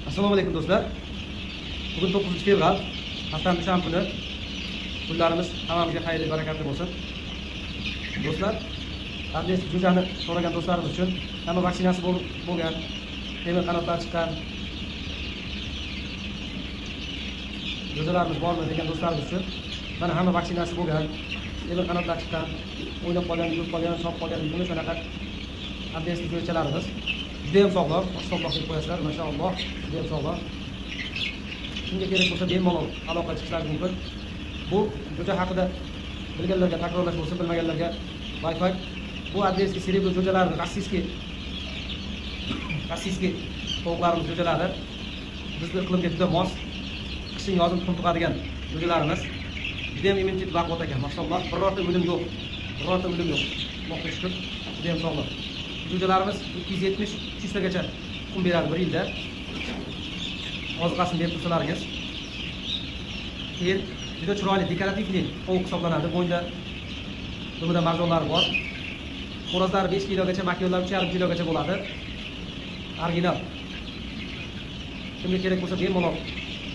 Assalomu alaykum do'stlar. Bugun 9-fevral, haftaning dushanba kuni. Kunlarimiz hammamizga xayrli, barakatli bo'lsin. Do'stlar, adres jo'jani so'ragan do'stlarimiz uchun hamma vaksinasi bo'lgan, temir qanotlar chiqqan jo'jalarimiz bormi degan do'stlarimiz uchun mana hamma vaksinasi bo'lgan, temir qanotlar chiqqan, o'ynab qolgan, yurib qolgan, chop qolgan buni shunaqa adresli jo'jalarimiz. Judayam sog'lom, sog'lom deb qo'yasizlar, maşalloh, judayam sog'lom. Kimga kerak bo'lsa bemalol aloqa chiqishlari mumkin. Bu jo'ja haqida bilganlarga takrorlash bo'lsin, bilmaganlarga Wi-Fi. Bu adresga serebro jo'jalarni rossiyskiy tovuqlarimiz jo'jalari bizning iqlimga juda mos, qishin yozin tuxum tug'adigan jo'jalarimiz. Judayam immunitet baquvvat ekan, maşalloh, birorta o'lim yo'q. Birorta o'lim yo'q. Allohga shukr, judayam sog'lom. Jo'jalarimiz 270-300 tagacha tuxum beradi bir yilda. Oziqasini berib tursalaringiz. Keyin juda chiroyli dekorativli tovuq hisoblanadi. Bo'yinda dumida marjonlari bor. Xo'rozlari 5 kilogacha, makyonlar 3,5 kilogacha bo'ladi. Original. Kimga kerak bo'lsa bemalol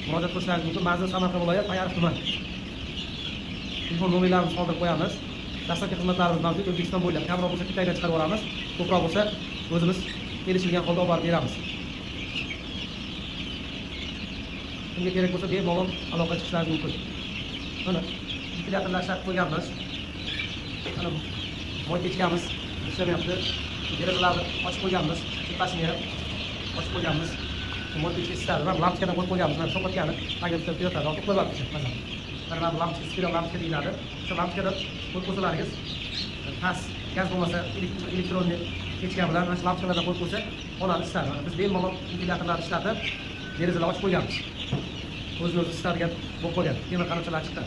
murojaat qilishlaringiz mumkin. Mazmun Samarqand viloyat Payariq tuman. Telefon nomerlarimizni qoldirib qo'yamiz. Dastlabki xizmatlarimiz mavjud. O'zbekiston bo'ylab kamroq bo'lsa Xitoydan chiqarib yuboramiz. Ko'proq bo'lsa o'zimiz kelishilgan holda olib borib beramiz. Kimga kerak bo'lsa bemalol aloqa chiqishlaringiz mumkin. Mana ventilyatorlar shart qo'yganmiz. Mana moy kechgamiz ishlamayapti. Derazalarni ochib qo'yganmiz. Tepasini ochib qo'yganmiz. Moy kechishlar va lampochkadan qo'yib qo'yganmiz. Mana sho'xatgani agentlik yotadi. Olib qo'yibdi masalan. Mana lampochka, spiral lampochka deyiladi. O'sha lampochkada qo'yib qo'ysalaringiz past gaz bo'lmasa elektronli kechgan bilan mana shu lampochkalardan qo'yib qo'ysa oladi ishlar. Biz bemalol ventilyatorlarni ishlatib derazalar ochib qo'yganmiz. O'zini o'zi ishladigan bo'lib qolgan. Temir qanotchalar chiqqan.